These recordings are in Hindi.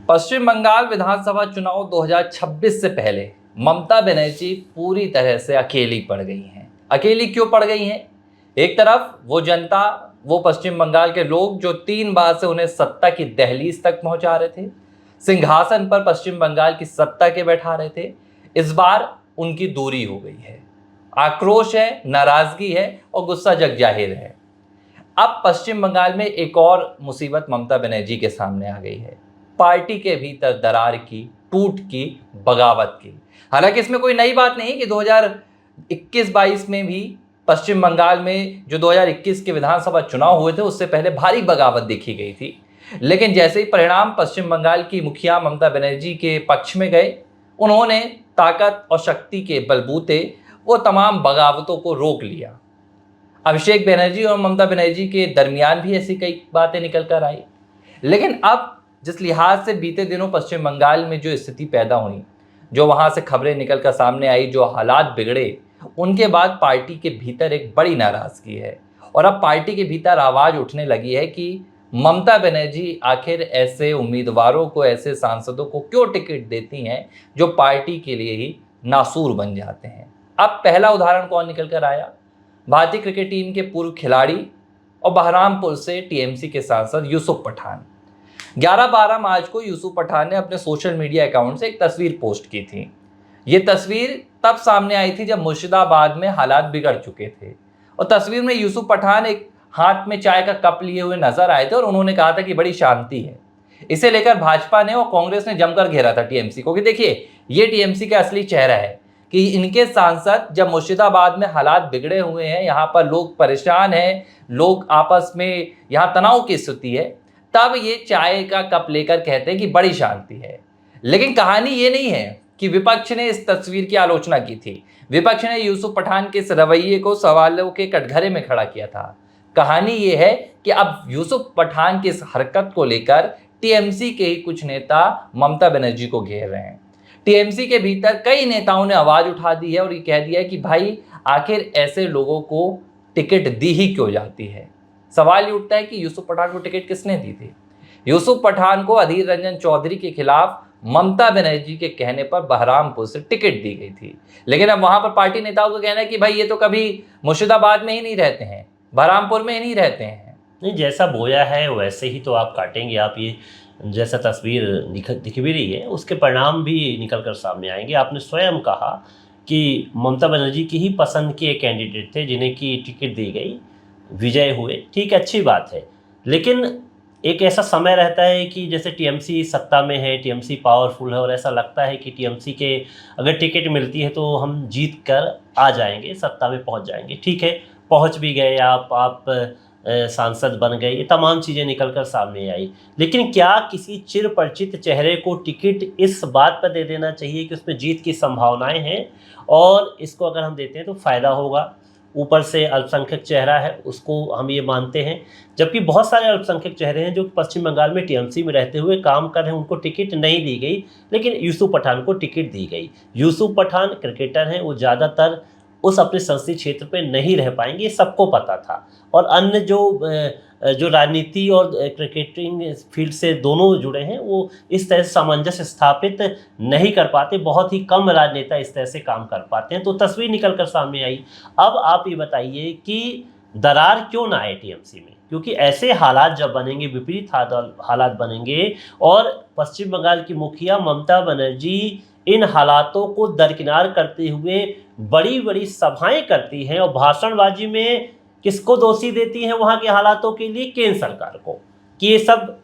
पश्चिम बंगाल विधानसभा चुनाव 2026 से पहले ममता बनर्जी पूरी तरह से अकेली पड़ गई हैं। अकेली क्यों पड़ गई हैं? एक तरफ वो जनता, वो पश्चिम बंगाल के लोग जो 3 बार से उन्हें सत्ता की दहलीज तक पहुंचा रहे थे, सिंहासन पर पश्चिम बंगाल की सत्ता के बैठा रहे थे, इस बार उनकी दूरी हो गई है। आक्रोश है, नाराजगी है और गुस्सा जग जाहिर है। अब पश्चिम बंगाल में एक और मुसीबत ममता बनर्जी के सामने आ गई है। पार्टी के भीतर दरार की, टूट की, बगावत की। हालांकि इसमें कोई नई बात नहीं कि 2021-22 में भी पश्चिम बंगाल में जो 2021 के विधानसभा चुनाव हुए थे उससे पहले भारी बगावत देखी गई थी। लेकिन जैसे ही परिणाम पश्चिम बंगाल की मुखिया ममता बनर्जी के पक्ष में गए, उन्होंने ताकत और शक्ति के बलबूते वो तमाम बगावतों को रोक लिया। अभिषेक बनर्जी और ममता बनर्जी के दरमियान भी ऐसी कई बातें निकल कर आई। लेकिन अब जिस लिहाज से बीते दिनों पश्चिम बंगाल में जो स्थिति पैदा हुई, जो वहाँ से खबरें निकल कर सामने आई, जो हालात बिगड़े, उनके बाद पार्टी के भीतर एक बड़ी नाराज़गी है। और अब पार्टी के भीतर आवाज़ उठने लगी है कि ममता बनर्जी आखिर ऐसे उम्मीदवारों को, ऐसे सांसदों को क्यों टिकट देती हैं जो पार्टी के लिए ही नासूर बन जाते हैं। अब पहला उदाहरण कौन निकल कर आया? भारतीय क्रिकेट टीम के पूर्व खिलाड़ी और बहरामपुर से टीएमसी के सांसद यूसुफ पठान। 11-12 मार्च को यूसुफ पठान ने अपने सोशल मीडिया अकाउंट से एक तस्वीर पोस्ट की थी। ये तस्वीर तब सामने आई थी जब मुर्शिदाबाद में हालात बिगड़ चुके थे और तस्वीर में यूसुफ पठान एक हाथ में चाय का कप लिए हुए नजर आए थे और उन्होंने कहा था कि बड़ी शांति है। इसे लेकर भाजपा ने और कांग्रेस ने जमकर घेरा था टीएमसी को कि देखिए, ये टीएमसी का असली चेहरा है कि इनके सांसद जब मुर्शिदाबाद में हालात बिगड़े हुए हैं, यहाँ पर लोग परेशान हैं, लोग आपस में यहाँ तनाव की स्थिति है, तब ये चाय का कप लेकर कहते हैं कि बड़ी शांति है। लेकिन कहानी ये नहीं है कि विपक्ष ने इस तस्वीर की आलोचना की थी। विपक्ष ने यूसुफ पठान के इस रवैये को सवालों के कटघरे में खड़ा किया था। कहानी ये है कि अब यूसुफ पठान की इस हरकत को लेकर टीएमसी के ही कुछ नेता ममता बनर्जी को घेर रहे हैं। टीएमसी के भीतर कई नेताओं ने आवाज उठा दी है और ये कह दिया है कि भाई आखिर ऐसे लोगों को टिकट दी ही क्यों जाती है। सवाल ये उठता है कि यूसुफ पठान को टिकट किसने दी थी? यूसुफ पठान को अधीर रंजन चौधरी के खिलाफ ममता बनर्जी के कहने पर बहरामपुर से टिकट दी गई थी। लेकिन अब वहां पर पार्टी नेताओं का कहना है कि भाई ये तो कभी मुर्शिदाबाद में ही नहीं रहते हैं, बहरामपुर में ही नहीं रहते हैं। नहीं, जैसा बोया है वैसे ही तो आप काटेंगे। आप ये जैसा तस्वीर दिख भी रही है उसके परिणाम भी निकल कर सामने आएंगे। आपने स्वयं कहा कि ममता बनर्जी की ही पसंद के एक कैंडिडेट थे जिन्हें की टिकट दी गई, विजय हुए, ठीक है, अच्छी बात है। लेकिन एक ऐसा समय रहता है कि जैसे टीएमसी सत्ता में है, टीएमसी पावरफुल है और ऐसा लगता है कि टीएमसी के अगर टिकट मिलती है तो हम जीत कर आ जाएंगे, सत्ता में पहुंच जाएंगे। ठीक है, पहुंच भी गए, आप सांसद बन गए, ये तमाम चीज़ें निकल कर सामने आई। लेकिन क्या किसी चिर परिचित चेहरे को टिकट इस बात पर दे देना चाहिए कि उसमें जीत की संभावनाएं हैं और इसको अगर हम देते हैं तो फ़ायदा होगा? ऊपर से अल्पसंख्यक चेहरा है, उसको हम ये मानते हैं, जबकि बहुत सारे अल्पसंख्यक चेहरे हैं जो पश्चिम बंगाल में टीएमसी में रहते हुए काम कर रहे हैं, उनको टिकट नहीं दी गई, लेकिन यूसुफ पठान को टिकट दी गई। यूसुफ पठान क्रिकेटर हैं, वो ज़्यादातर उस अपने संसदीय क्षेत्र पे नहीं रह पाएंगे, ये सबको पता था। और अन्य जो राजनीति और क्रिकेटिंग फील्ड से दोनों जुड़े हैं वो इस तरह से सामंजस्य स्थापित नहीं कर पाते। बहुत ही कम राजनेता इस तरह से काम कर पाते हैं। तो तस्वीर निकल कर सामने आई। अब आप ये बताइए कि दरार क्यों ना आए टीएमसी में, क्योंकि ऐसे हालात जब बनेंगे, विपरीत हालात बनेंगे और पश्चिम बंगाल की मुखिया ममता बनर्जी इन हालातों को दरकिनार करते हुए बड़ी बड़ी सभाएं करती हैं और भाषणबाजी में किसको दोषी देती हैं वहाँ के हालातों के लिए? केंद्र सरकार को, कि ये सब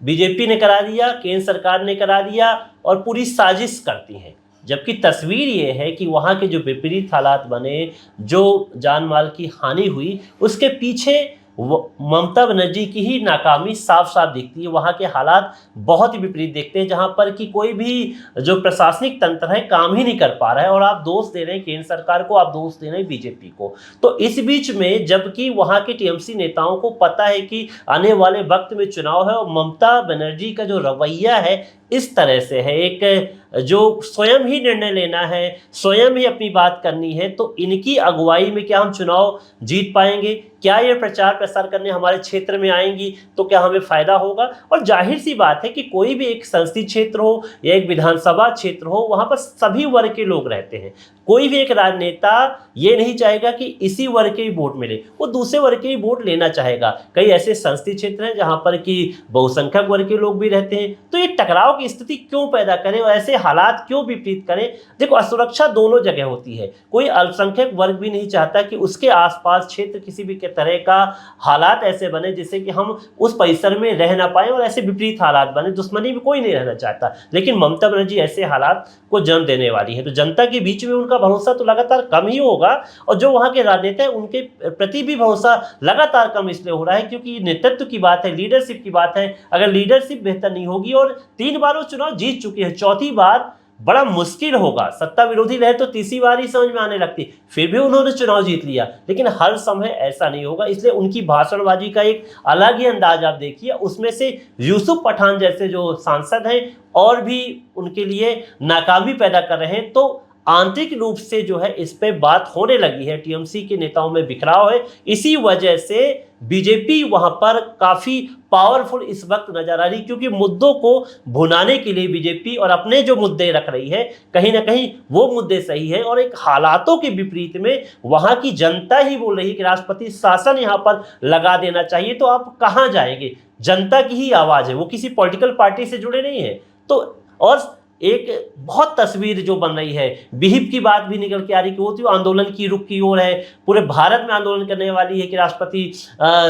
बीजेपी ने करा दिया, केंद्र सरकार ने करा दिया और पूरी साजिश करती हैं। जबकि तस्वीर ये है कि वहाँ के जो विपरीत हालात बने, जो जान माल की हानि हुई, उसके पीछे ममता बनर्जी की ही नाकामी साफ साफ दिखती है। वहाँ के हालात बहुत ही विपरीत दिखते हैं, जहाँ पर कि कोई भी जो प्रशासनिक तंत्र है काम ही नहीं कर पा रहा है और आप दोष दे रहे हैं केंद्र सरकार को, आप दोष दे रहे हैं बीजेपी को। तो इस बीच में जबकि वहाँ के टीएमसी नेताओं को पता है कि आने वाले वक्त में चुनाव है और ममता बनर्जी का जो रवैया है इस तरह से है, एक जो स्वयं ही निर्णय लेना है, स्वयं ही अपनी बात करनी है, तो इनकी अगुवाई में क्या हम चुनाव जीत पाएंगे? क्या ये प्रचार प्रसार करने हमारे क्षेत्र में आएंगी तो क्या हमें फायदा होगा? और जाहिर सी बात है कि कोई भी एक संसदीय क्षेत्र हो या एक विधानसभा क्षेत्र हो, वहां पर सभी वर्ग के लोग रहते हैं। कोई भी एक राजनेता ये नहीं चाहेगा कि इसी वर्ग के ही वोट मिले, वो दूसरे वर्ग के ही वोट लेना चाहेगा। कई ऐसे संसदीय क्षेत्र हैं जहां पर कि बहुसंख्यक वर्ग के लोग भी रहते हैं, तो ये टकराव की स्थिति क्यों पैदा करें और ऐसे हालात क्यों विपरीत करें? देखो, असुरक्षा दोनों जगह होती है। कोई अल्पसंख्यक वर्ग भी नहीं चाहता कि उसके आसपास क्षेत्र किसी भी तरह का हालात ऐसे बने जिससे कि हम उस परिसर में रह ना पाए और ऐसे विपरीत हालात बने। दुश्मनी में कोई नहीं रहना चाहता, लेकिन ममता बनर्जी ऐसे हालात को जन्म देने वाली है, तो जनता के बीच में उनका भरोसा तो लगातार कम ही होगा। और जो वहाँ के राजनेता है उनके प्रति भी भरोसा लगातार कम इसलिए हो रहा है क्योंकि नेतृत्व की बात है, लीडरशिप की बात है। अगर लीडरशिप बेहतर नहीं होगी, और 3 बार वो चुनाव जीत चुकी है, चौथी बार बड़ा मुश्किल होगा। सत्ता विरोधी लहर तो तीसरी बार ही समझ में आने लगती, फिर भी उन्होंने चुनाव जीत लिया, लेकिन हर समय ऐसा नहीं होगा। इसलिए उनकी भाषणबाजी का एक अलग ही अंदाज आप देखिए। उसमें से यूसुफ पठान जैसे जो सांसद हैं और भी उनके लिए नाकामी पैदा कर रहे हैं, तो आंतरिक रूप से जो है इस पे बात होने लगी है। टीएमसी के नेताओं में बिखराव है, इसी वजह से बीजेपी वहां पर काफी पावरफुल इस वक्त नजर आ रही, क्योंकि मुद्दों को भुनाने के लिए बीजेपी और अपने जो मुद्दे रख रही है, कहीं ना कहीं वो मुद्दे सही है। और एक हालातों के विपरीत में वहां की जनता ही बोल रही है कि राष्ट्रपति शासन यहां पर लगा देना चाहिए। तो आप कहां जाएंगे? जनता की ही आवाज है, वो किसी पॉलिटिकल पार्टी से जुड़े नहीं है। तो और एक बहुत तस्वीर जो बन रही है, विहिप की बात भी निकल के आ रही कि वो तो आंदोलन की रुख की ओर है, पूरे भारत में आंदोलन करने वाली है कि राष्ट्रपति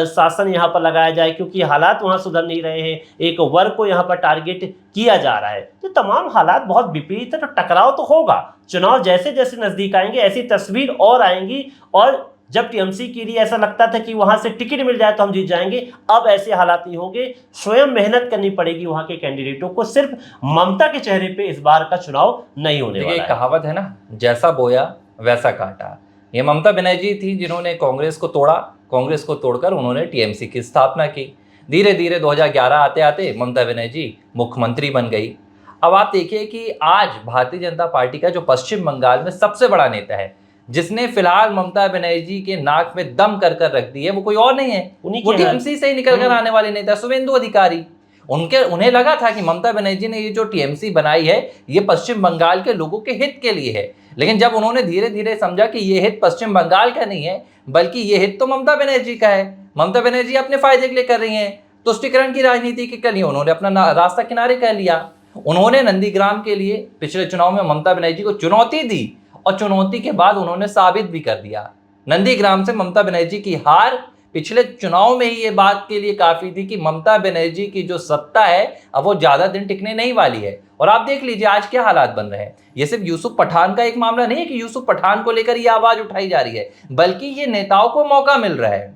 शासन यहाँ पर लगाया जाए, क्योंकि हालात वहाँ सुधर नहीं रहे हैं, एक वर्ग को यहाँ पर टारगेट किया जा रहा है। तो तमाम हालात बहुत विपरीत है, तो टकराव तो होगा। चुनाव जैसे जैसे नजदीक आएंगे ऐसी तस्वीर और आएंगी। और जब टीएमसी के लिए ऐसा लगता था कि वहां से टिकट मिल जाए तो हम जीत जाएंगे, अब ऐसे हालात नहीं होंगे। स्वयं मेहनत करनी पड़ेगी वहां के कैंडिडेटों को, सिर्फ ममता के चेहरे पे इस बार का चुनाव नहीं होने वाला है। कहावत है ना, जैसा बोया वैसा काटा। ये ममता बनर्जी थी जिन्होंने कांग्रेस को तोड़ा, कांग्रेस को तोड़कर उन्होंने टीएमसी की स्थापना की। धीरे धीरे 2011 आते आते ममता बनर्जी मुख्यमंत्री बन गई। अब आप देखिए कि आज भारतीय जनता पार्टी का जो पश्चिम बंगाल में सबसे बड़ा नेता है, जिसने फिलहाल ममता बनर्जी के नाक में दम कर कर रख दी है, वो कोई और नहीं है, वो टीएमसी से ही निकल कर आने वाले नेता शुभेंदु अधिकारी। उन्हें लगा था कि ममता बनर्जी ने ये जो टीएमसी बनाई है ये पश्चिम बंगाल के लोगों के हित के लिए है, लेकिन जब उन्होंने धीरे धीरे समझा कि ये हित पश्चिम बंगाल का नहीं है बल्कि ये हित तो ममता बनर्जी का है, ममता बनर्जी अपने फायदे के लिए कर रही हैं, तुष्टिकरण की राजनीति के लिए उन्होंने अपना रास्ता किनारे कर लिया। उन्होंने नंदीग्राम के लिए पिछले चुनाव में ममता बनर्जी को चुनौती दी और चुनौती के बाद उन्होंने साबित भी कर दिया। नंदीग्राम से ममता बनर्जी की हार पिछले चुनाव में ही ये बात के लिए काफी थी कि ममता बनर्जी की जो सत्ता है अब वो ज्यादा दिन टिकने नहीं वाली है। और आप देख लीजिए आज क्या हालात बन रहे हैं। ये सिर्फ यूसुफ पठान का एक मामला नहीं है कि यूसुफ पठान को लेकर ये आवाज उठाई जा रही है, बल्कि ये नेताओं को मौका मिल रहा है।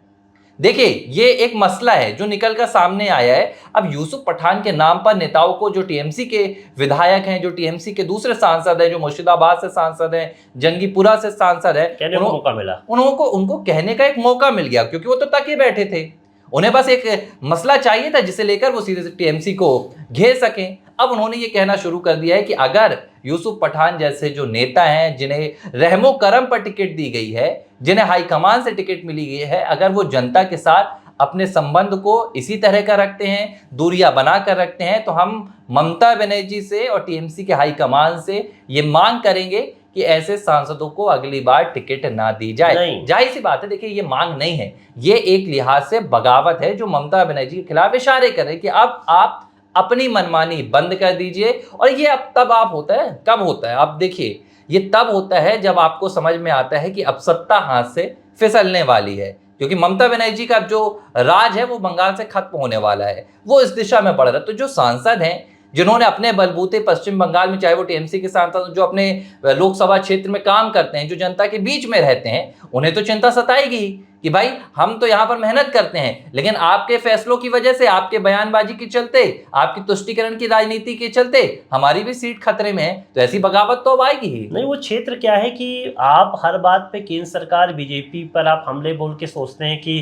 देखिए, ये एक मसला है जो निकल कर सामने आया है। अब यूसुफ पठान के नाम पर नेताओं को, जो टीएमसी के विधायक हैं, जो टीएमसी के दूसरे सांसद हैं, जो मुर्शिदाबाद से सांसद हैं, जंगीपुरा से सांसद हैं, कहने को मौका मिला, उनको कहने का एक मौका मिल गया, क्योंकि वो तो तके बैठे थे। उन्हें बस एक मसला चाहिए था जिसे लेकर वो सीधे से टीएमसी को घेर सकें। अब उन्होंने ये कहना शुरू कर दिया है कि अगर यूसुफ पठान जैसे जो नेता हैं, जिन्हें रहमो करम पर टिकट दी गई है, जिन्हें हाईकमान से टिकट मिली गई है, अगर वो जनता के साथ अपने संबंध को इसी तरह का रखते हैं, दूरियां बना कर रखते हैं, तो हम ममता बनर्जी से और टीएमसी के हाईकमान से ये मांग करेंगे कि ऐसे सांसदों को अगली बार टिकट ना दी जाए। जाहिर सी बात है, देखिए ये मांग नहीं है, ये एक लिहाज से बगावत है जो ममता बनर्जी के खिलाफ इशारे कर रहे हैं कि अब आप अपनी मनमानी बंद कर दीजिए। और ये अब तब आप होता है, कब होता है आप देखिए, ये तब होता है जब आपको समझ में आता है कि अब सत्ता हाथ से फिसलने वाली है, क्योंकि ममता बनर्जी का जो राज है वो बंगाल से खत्म होने वाला है, वो इस दिशा में बढ़ रहा है। तो जो सांसद हैं जिन्होंने अपने बलबूते पश्चिम बंगाल में, चाहे वो टीएमसी के सांसद जो अपने लोकसभा क्षेत्र में काम करते हैं, जो जनता के बीच में रहते हैं, उन्हें तो चिंता सताएगी कि भाई हम तो यहाँ पर मेहनत करते हैं, लेकिन आपके फैसलों की वजह से, आपके बयानबाजी के चलते, आपकी तुष्टीकरण की राजनीति के चलते हमारी भी सीट खतरे में है। तो ऐसी बगावत तो अब आएगी ही। नहीं, वो क्षेत्र क्या है कि आप हर बात पे केंद्र सरकार बीजेपी पर आप हमले बोल के सोचते हैं कि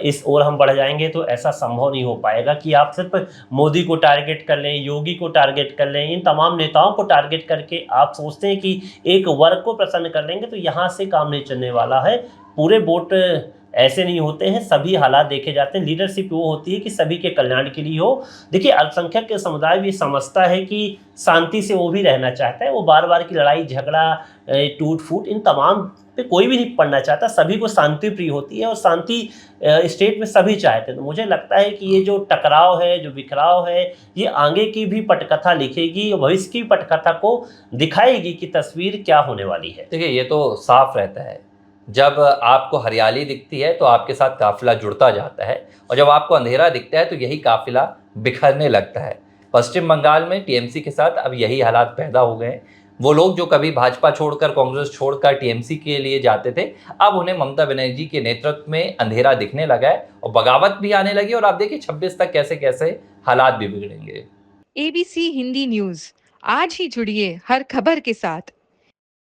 इस ओर हम बढ़ जाएंगे, तो ऐसा संभव नहीं हो पाएगा कि आप सिर्फ मोदी को टारगेट कर लें, योगी को टारगेट कर लें, इन तमाम नेताओं को टारगेट करके आप सोचते हैं कि एक वर्ग को प्रसन्न कर लेंगे, तो यहाँ से काम नहीं चलने वाला है। पूरे वोट ऐसे नहीं होते हैं, सभी हालात देखे जाते हैं। लीडरशिप वो होती है कि सभी के कल्याण के लिए हो। देखिए, अल्पसंख्यक के समुदाय भी समझता है कि शांति से वो भी रहना चाहता है। वो बार बार की लड़ाई झगड़ा, टूट फूट, इन तमाम पे कोई भी नहीं पड़ना चाहता। सभी को शांति प्रिय होती है और शांति स्टेट में सभी चाहते हैं। तो मुझे लगता है कि ये जो टकराव है, जो बिखराव है, ये आगे की भी पटकथा लिखेगी, भविष्य की पटकथा को दिखाएगी कि तस्वीर क्या होने वाली है। देखिए, ये तो साफ रहता है, जब आपको हरियाली दिखती है तो आपके साथ काफिला जुड़ता जाता है, और जब आपको अंधेरा दिखता है तो यही काफिला बिखरने लगता है। पश्चिम बंगाल में टीएमसी के साथ अब यही हालात पैदा हो गए हैं। वो लोग जो कभी भाजपा छोड़कर, कांग्रेस छोड़कर टीएमसी के लिए जाते थे, अब उन्हें ममता बनर्जी के नेतृत्व में अंधेरा दिखने लगा है और बगावत भी आने लगी। और आप देखिए 26 तक कैसे कैसे हालात भी बिगड़ेंगे। ABC हिंदी न्यूज, आज ही जुड़िए हर खबर के साथ